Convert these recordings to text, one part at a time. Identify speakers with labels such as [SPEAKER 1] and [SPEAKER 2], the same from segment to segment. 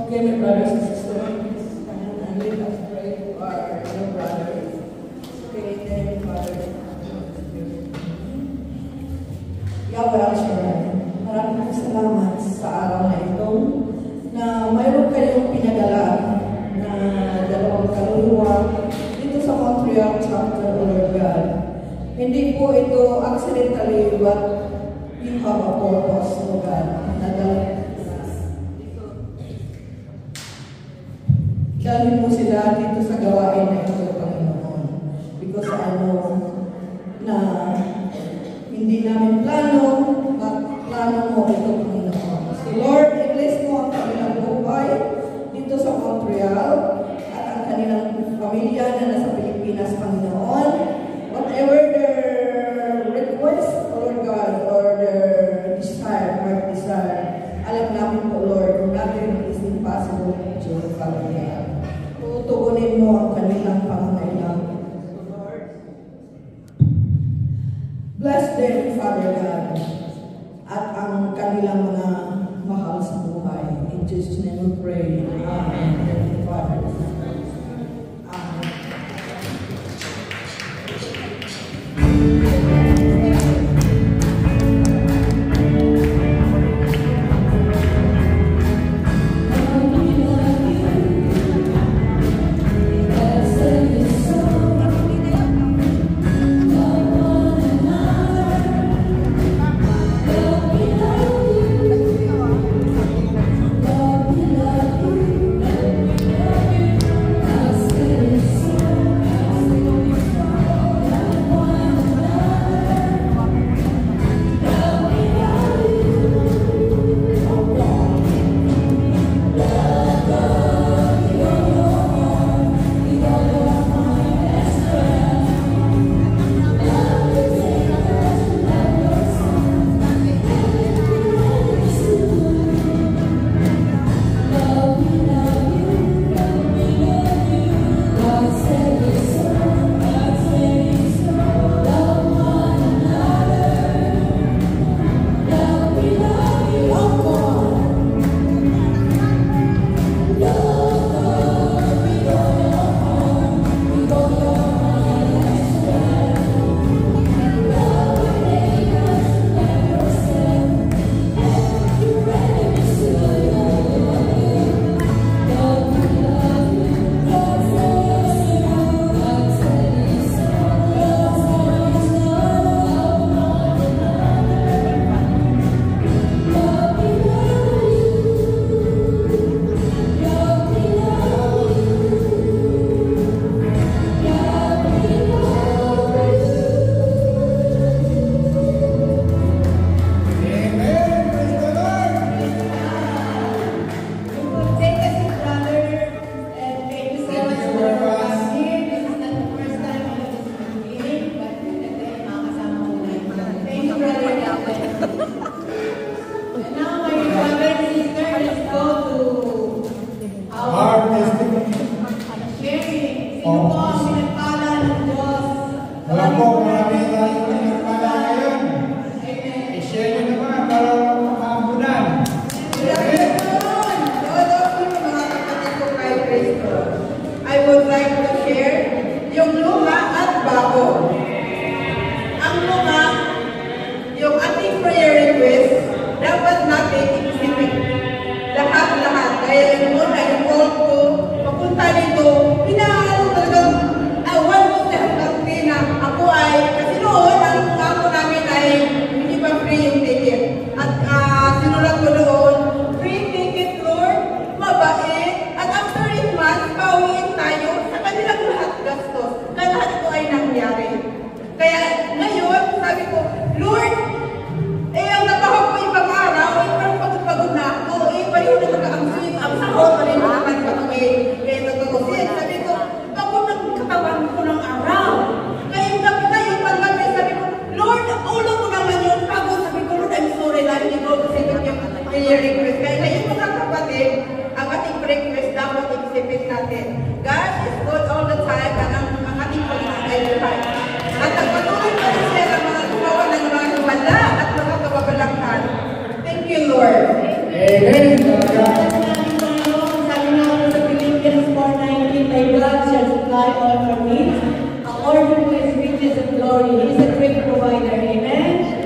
[SPEAKER 1] Okay, my brothers and sisters, and let us pray to our new brothers. Okay, then, Father. Yahweh Al-Shaddai, maraming salamat sa araw na ito na mayroon kayong pinadala na dalawang kaluluwa dito sa Montreal chapter, O Lord God. Hindi po ito accidentally, but you have a purpose, O God. Dalhin mo sila dito sa gawain na ito, Panginoon. Because I know na hindi namin plano, but plano mo ito, Panginoon. So Lord, i-bless mo ang kanilang buhay dito sa Montreal at ang kanilang pamilya na nasa Pilipinas, Panginoon. Whatever their request, Lord God, or their desire, heart desire, alam namin po, Lord, nothing is impossible to you, Father God. Tugunin mo ang kanilang pangangailangan. Lord, bless them, Father God, at ang kanilang mga mahal sa buhay. In Jesus' name we pray. Amen. Thank you, Father. Amen.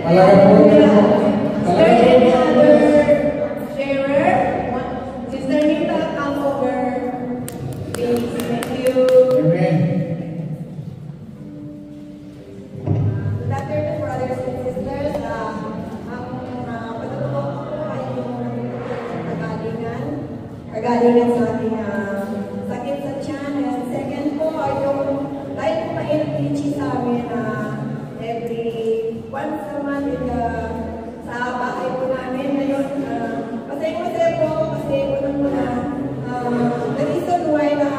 [SPEAKER 2] Talaga po.
[SPEAKER 3] Is there any other sharer? Sister Nita, come over. Please, thank you.
[SPEAKER 2] Amen.
[SPEAKER 3] Good afternoon, brothers and sisters. Patutulong ko ay yung kagalingan sa ating sakit sa tiyan. And second po ay yung dahil po ma-LPG sa amin every once a month sa bahay po namin. Ngayon, masaya po ako kasi unang-una the reason why na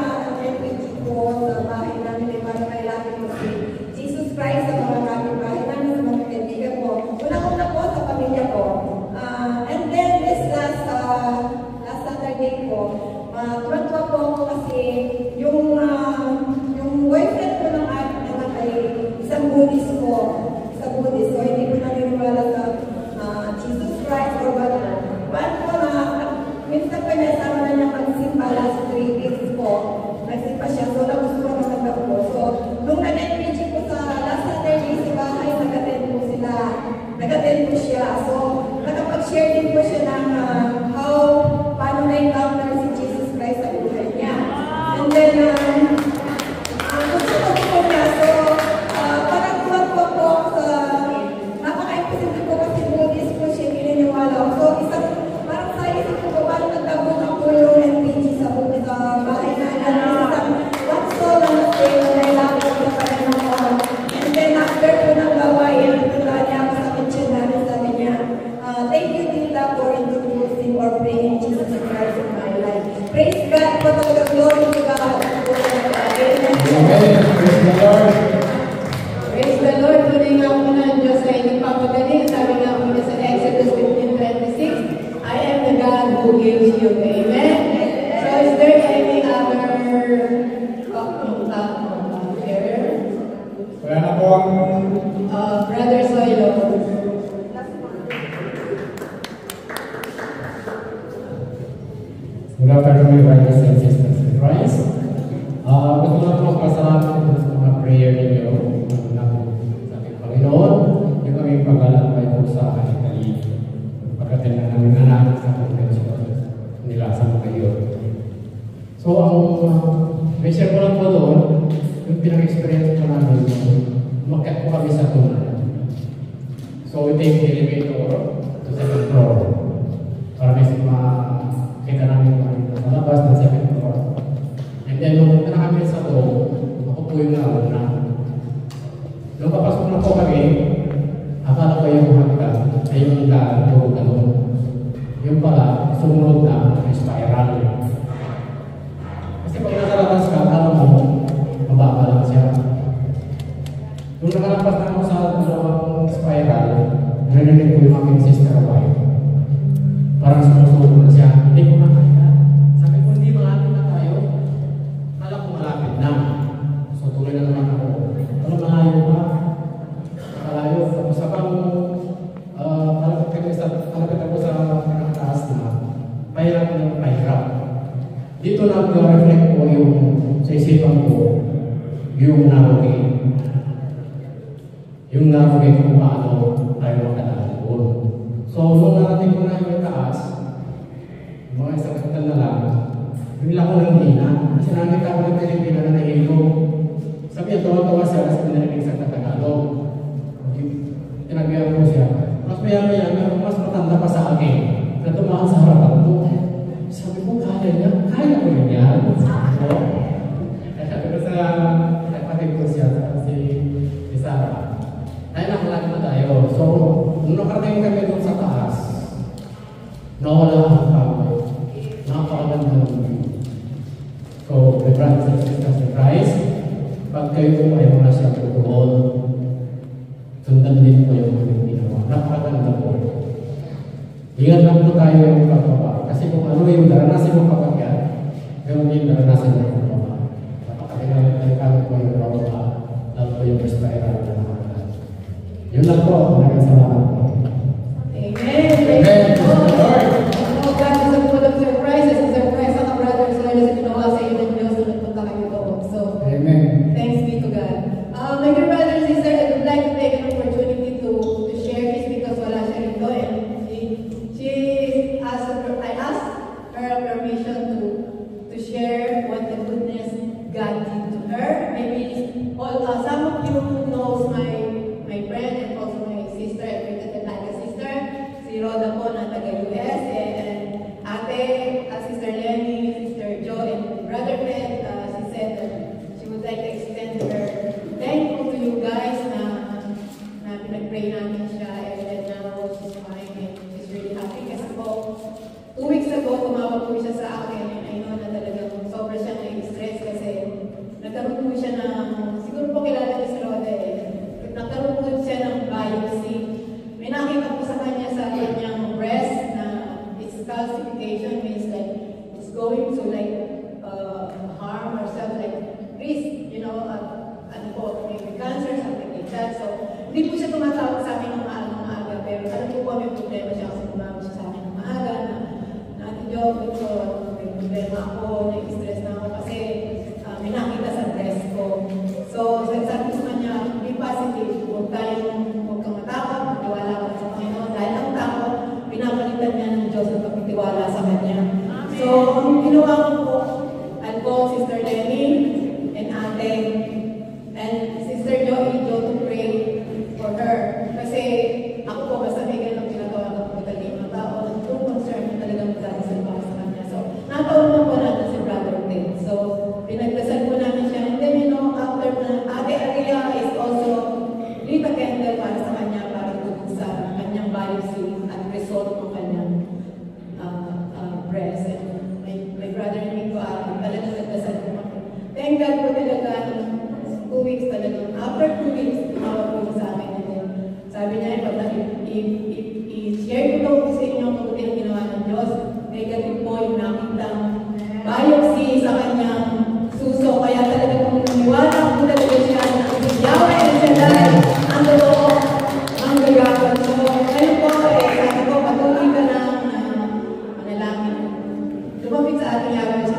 [SPEAKER 3] LPG po sa bahay namin ay para may lagi po si Jesus Christ sa mga kapitbahay namin, sa mga kaibigan ko. Unang-una po sa pamilya ko. And then this last Saturday po, tuwan-tuwa po ako kasi yung boyfriend ko ng aking anak ay isang Buddhist po. Isang Buddhist. So hindi ko naniniwala sa Jesus Christ or whatever. But po minsan po nasama na niya magsimba last 3 weeks po. Nagsimba siya. So nagustuhan naman ako. So nung nag-LPG po sa last Saturday sa bahay, nag-attend po sila. Nag-attend po siya. So nakapag-share din po siya ng paano na-encounter si Jesus Christ sa buhay niya. And then, gusto po niya. So, parang tuwa po sa napaka-imposible po kasi Buddhist po siya, pininiwala ko. So, parang sa isip ko po, paano nagkabutan po yung LPG sa bahay na one soul na stay na nailangan ko sa Panginoon. And then, after po ng gawain, punta niya ako sa kitchen namin, sabi niya, thank you, Tita, for introducing or praying Jesus Christ in my life. Praise God for the glory to God.
[SPEAKER 2] Amen. Praise the Lord.
[SPEAKER 3] Praise the Lord. Tunay nga po na ang Diyos ay nagpapagaling. Sabi nga po niya sa Exodus 15:26, I am the God who gives you. Amen. So is there any other sharer?
[SPEAKER 2] Wala na po ang
[SPEAKER 3] Brother Soilo.
[SPEAKER 4] Good afternoon, brothers and sisters in Christ. Gusto na po magpasalamat sa mga prayer ninyo na po sa ating Panginoon. Yung kami pag-alakbay po sa ating kaligid. Pagkatin na namin anak sa convention nila sa mga iyo. So, ang may share ko lang po doon, yung pinag-experience po namin, umakyat po kami sa tunan. So, we take the elevator to 7th floor. Para may kita namin sa labas ng 7th floor. And then, nung punta na kami sa loob, ako po yung nauna. Nung papasok na po kami, akala ko yung hanggang ay yung daan po ganun. Yung pala, sumunod na may spiral. Kasi pag nasa labas ka, alam mo, mababa lang siya. Nung nakalapas na ako sa dalawang spiral, narinig ko yung aking sister wife. Parang sumusuko na siya. Hindi ko na kaya. Sabi ko, hindi malapit na tayo. Kala ko malapit na. So tuloy na naman ako. Ano malayo pa? Malayo. Tapos habang malapit ako sa pinakataas na, pahirap ng pahirap. Dito nag-reflect ko yung sa isipan ko, yung narogi. Yung narogi kung paano tayo makadaan doon. So, nung narating ko na yung taas, mga isang kapital na lang, bigla ko ng hina. Kasi nakita ko ng Pilipina na nahilo. Sabi niya, tawa-tawa siya kasi narinig sa Tagalog. Tinagbihan ko siya. Mas maya-maya, mas matanda pa sa akin na tumahan sa harapan ko. Sabi ko, kaya niya? Kaya ko rin yan. So, sabi ko sa kapatid ko siya, si Sarah. Dahil nakalag na tayo. So, nung nakarating kami doon sa taas, nawala ang tao. Napakaganda ng view. So, the brothers and sisters in Christ, pag kayo po ay mga siya po doon, sundan din po yung aming ginawa. Napakaganda po. Ingat lang po tayo yung pagbaba. Kasi kung ano yung daranasin mo pagkakyat, ganoon yung daranasin mo pagbaba. Napakaganda po yung pagbaba, lalo po yung respiral na nakakaganda. Yun lang po. Maraming salamat po.
[SPEAKER 3] Amen.
[SPEAKER 2] Amen.
[SPEAKER 3] Lord. Oh, God is a full of surprises. Surprise ang brothers and sisters na ginawa sa iyo ng Diyos na nagpunta kayo doon. So,
[SPEAKER 2] Amen.
[SPEAKER 3] thanks be to God. My dear brothers and sisters, I would like to take an opportunity to share His
[SPEAKER 5] pinag-pray namin siya, and then now she's fine and she's really happy. Kasi po, 2 weeks ago, tumawag po siya sa akin, and I know na talagang sobra siya na-stress kasi nagkaroon po siya ng, siguro po kilala niya si Rode, nagkaroon po siya ng biopsy. May nakita po sa kanya sa kanyang breast na its calcification means like it's going to like harm ourselves, like risk, you know, ano po, maybe cancer, something like that. So, hindi po siya tumatawag sa akin ng maaga, pero alam po po may problema siya kasi tumawag siya sa akin ng maaga na Ate Jo, ito, may problema ako, nai-stress na ako kasi may nakita sa breast ko. So, sabi ko sa kanya, be positive, huwag kang matakot, magtiwala ka sa Panginoon. Dahil ang takot, pinapalitan niya ng Diyos ang pagtitiwala sa Kanya. So, ang ginawa ko po, I'll call Sister Lenny and Ate and Sister Joey to pray for her. Kasi ako po, basta may ganang pinagawa ko po talaga ng tao, true concern talagang magdadasal pa sa Kanya. So, natawag po natin si Brother Tim. So, pinagdasal po namin siya. And then, you know, after na, Ate Aria is also lit a candle para sa Kanya, para sa kanyang biopsy at result ng kanyang breast. And my brother Nico, talagang nagdasal po kami. Thank God po talaga, 2 weeks talagang. After 2 weeks, tumawag po sa akin. And then, sabi niya, i-share ko daw po sa inyo ang mabuti ang ginawa ng Diyos. Negative po yung nakitang biopsy sa kanyang suso. Kaya talaga kung naniwala po talaga siya na ang Yahweh and Shaddai, ang totoo, ang gagawin. So, ngayon po, sabi ko, patuloy ka lang manalangin. Lumapit sa ating Yahweh